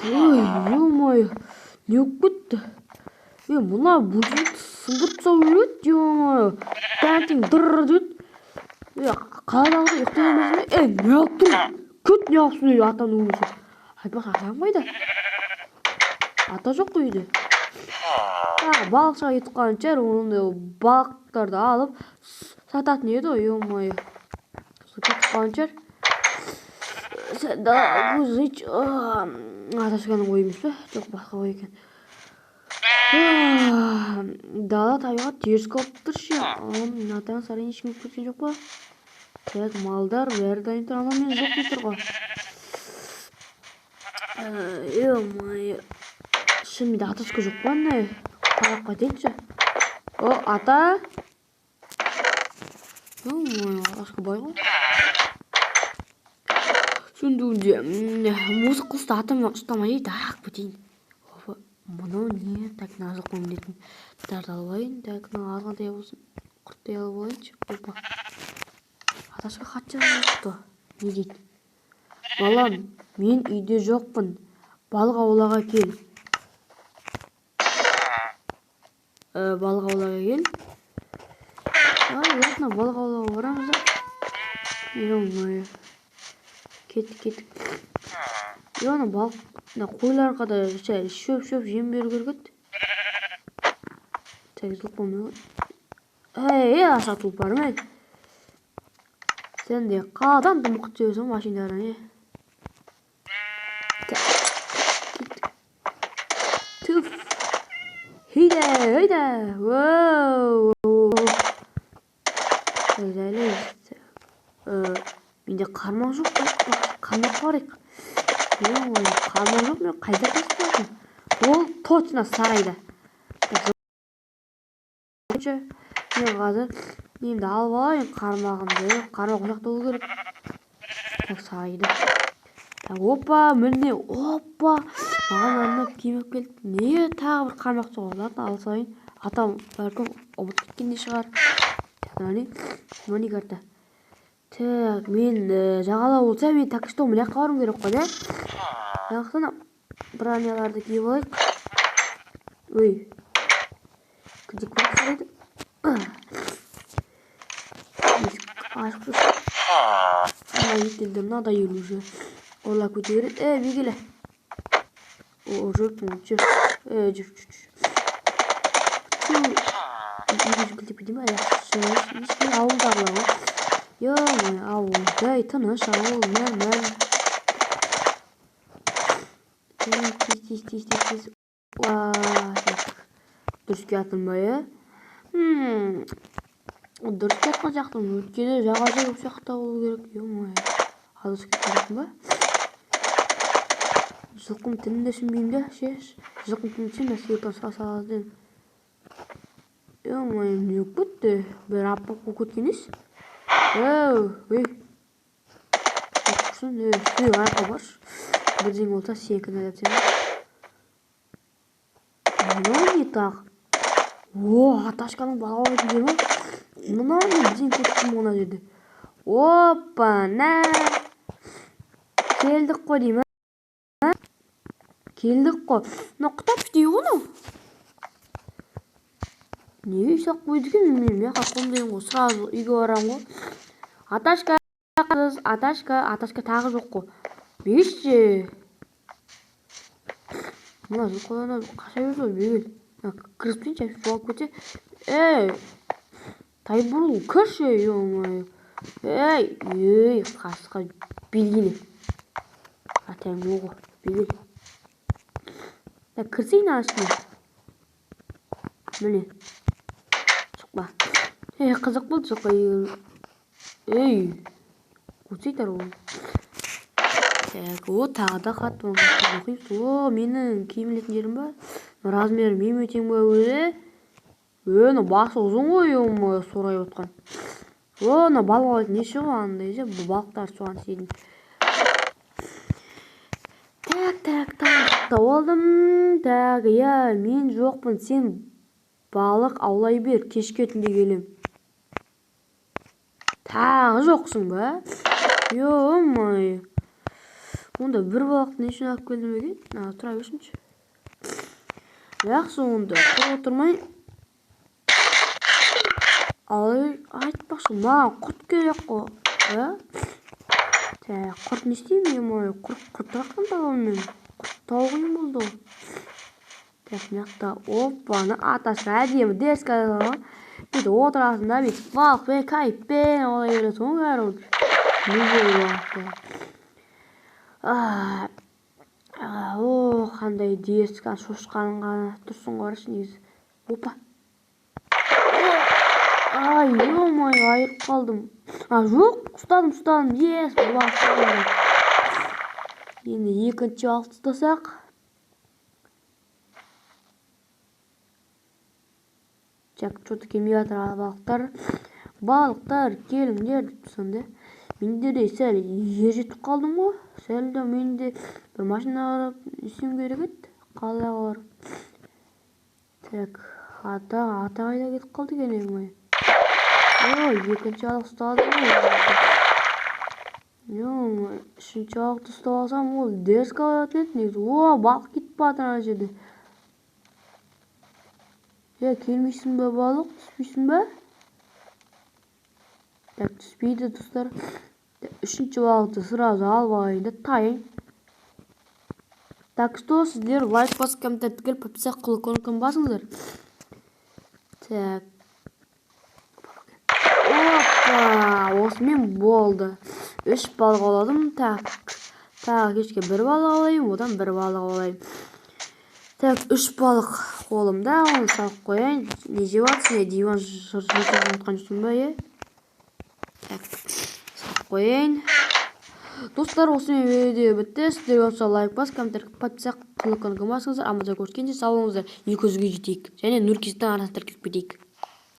Ё-моё, не өкпетті. Мына бұлжылды сылдыртса өледі, ё-моё. Тәңтің дырр деді. Қаладағыда ұйықтай алмайсың ба? Не алып тұр? Күт не алыпсың үй атаны өлмесе. Айтпақшы атаң қайда? Ата жоқ қой үйде. Балықшыға кетіп қалған шығар, ондай балықтарды алып сататын еді ғой, ё-моё. Кетіп қалған шығар. Аташканың ойы емес пе? Жоқ, басқа ой екен. Дала табиғат теріс қалып тұршы. Атаң сарайын ешкім көрген жоқ па? Так, малдар бәрі дайын тұр, ана мен жоқ дейсіздер ғой. Ё-моё. Шынымен аташка жоқ па не? Қарап қайтайыншы. Ата? Ё-моё, аташка бай ғой. Шындығында мұзық қылысты атымнан ұстамай ақ бітейін. Мынау не? Так, назық көмілетін дарды алып алайын. Так, мынау алғандай болсын. Құрттай алып алайыншы. Аташқа хат жазыпты. Не дейді? Балам, мен үйде жоқпын. Балық аулауға кел. Балық аулауға кел. Ладно, балық аулауға барамыз да. Ё-моё. Кеттік. Ана балық, қойларға да шөп жем беру керек еді. Так, жылқымен. Аша тұлпарым әй. Сен де қаладан дымқыт жеуісің машинадан, Түф. Хейда. Менде қармақ жоқ. Қармақ барайық. Қармақ жоқ, мен қайда қосып бармын? Ол точно сарайда. Мен қазір енді алып алайын қармағымды. Қармақ ұшақта болу керек. Так, сарайда. Опа, міне, маған арнап киіп келді. Не тағы бір қармақ соғылатын ала салайын. Атам бәлкім ұмытып кеткенде шығар. Міне карта. Так, мен жағалау болса, мен так что мына жаққа баруым керек қой, да? Яқтан броняларды киіп алайық. Ой. Күдік қарайды. Ашық тұрсын. Еттелдер надоел уже. Олар көтереді. Бегелі. Жүрпін. Жүр. Жүгілдеп едім, ешкім ауылдағылар ғой. Ё-моё, ауылдай, тыныш ауыл, мәрмәр. Тез. Дұрыске атылмай, Дұрыске атқан жақтың өткені жағажай өп жақта болу керек. Ё-моё, адасып кеткен ба? Жылқым тілінде сөнбеймін де, жылқым тілінде сөнбей сүйектен салады. Ё-моё, не өкпетті? Бір аппақ болып кеткенес? Құқсын, аяққа баршы. Бірден болса сен кінәлап сен. Мынау не тақ? Аташканың балауы деген ма? Мынау не бірден көттім ona деді. Опа, келдік қой деймін. Келдік қой. Құтап дейі ғыны? Не үйсақ қойды кен? Мен қаққым дейін ғой. Сразу үйге барам ғой. Аташка тағы жоқ қой. Беші. Мына жылқыларына қаша берді ғой, бегел. Кіріспен шәпшіп жоғалып кетсе. Тайбұрыл, кірші, ё-моё. Қасқа белгілі. Атайым оғы, бегел. Кірсейін ашына. Міне. Шықпа. Қызық болды шықпа. Көтсейтар ол. Тағы да хат оқимыз. Менің киімілетін жерім ба? Размері мен өтең ба өзі? Басы ұзын ғой, сорай отқан. Балық алатын не шығу андай же? Балықтар соған сейдің. Так, олдым. Так, мен жоқпын, сен балық аулай бер, кешке түнде келем. Тағы жоқсың ба? Ё-моё. Онда бір балықты не үшін алып келдім екен? Тұра берсінші. Жақсы, онда құр отырмай. Айтпақшы, маған құрт керек қой. Құрт не істеймін, ё-моё. Құрт раққан табамын. Құрт тауғым болды. Мынақта оппаны атасы әдемі дерске алған. Бүйтіп отырасың да бүйтіп балықпен кайфпен олай бересің ғой короче. Не болды қандай дерске шошқаның ғана тұрсын қарашы негізі. Опа. Ай, ё-моё, айырып қалдым. Жоқ, ұстадым. Ес, балықтар. Енді екінші балықты ұстасақ. Что-то келмей жатыр балықтар келіңдер деп тұрсам да. Менде де сәл ержетіп қалдым ғой. Сәл де менде бір машина қарап үйсем керек еді. Қалаға барып. Ата қайда кетіп қалды екен ей. Екінші балық ұстадым ғой. Үшінші балықты ұстап алсам ол дерске алатын еді негізі. Балық кетіп бара жатыр ана жерде. Келмейсің бе балық? Түспейсің бе? Түспейді достар. Үшінші балықты сразу алып алайын да тайын. Так что сіздер лайк басып, комментарий тігіліп, подписаться қылып көрінген басыңыздар. Опа! Осымен болды. 3 балық аладым. Тағы кешке 1 балық алайын, одан 1 балық алайын. 3 балық қолымда, оны салып қояйын. Не жеп жатсың, диван жыртып ұмытқан жүрсің бе, салып қояйын. Достар, осымен видео бітті. Сіздерге болса лайк басып, комментарий подписаться қылып көрінген басыңыздар. Амандықта көріскенше сау болыңыздар. 200-ге жетейік. Және Нұркиздің арасына тіркеліп кетейік.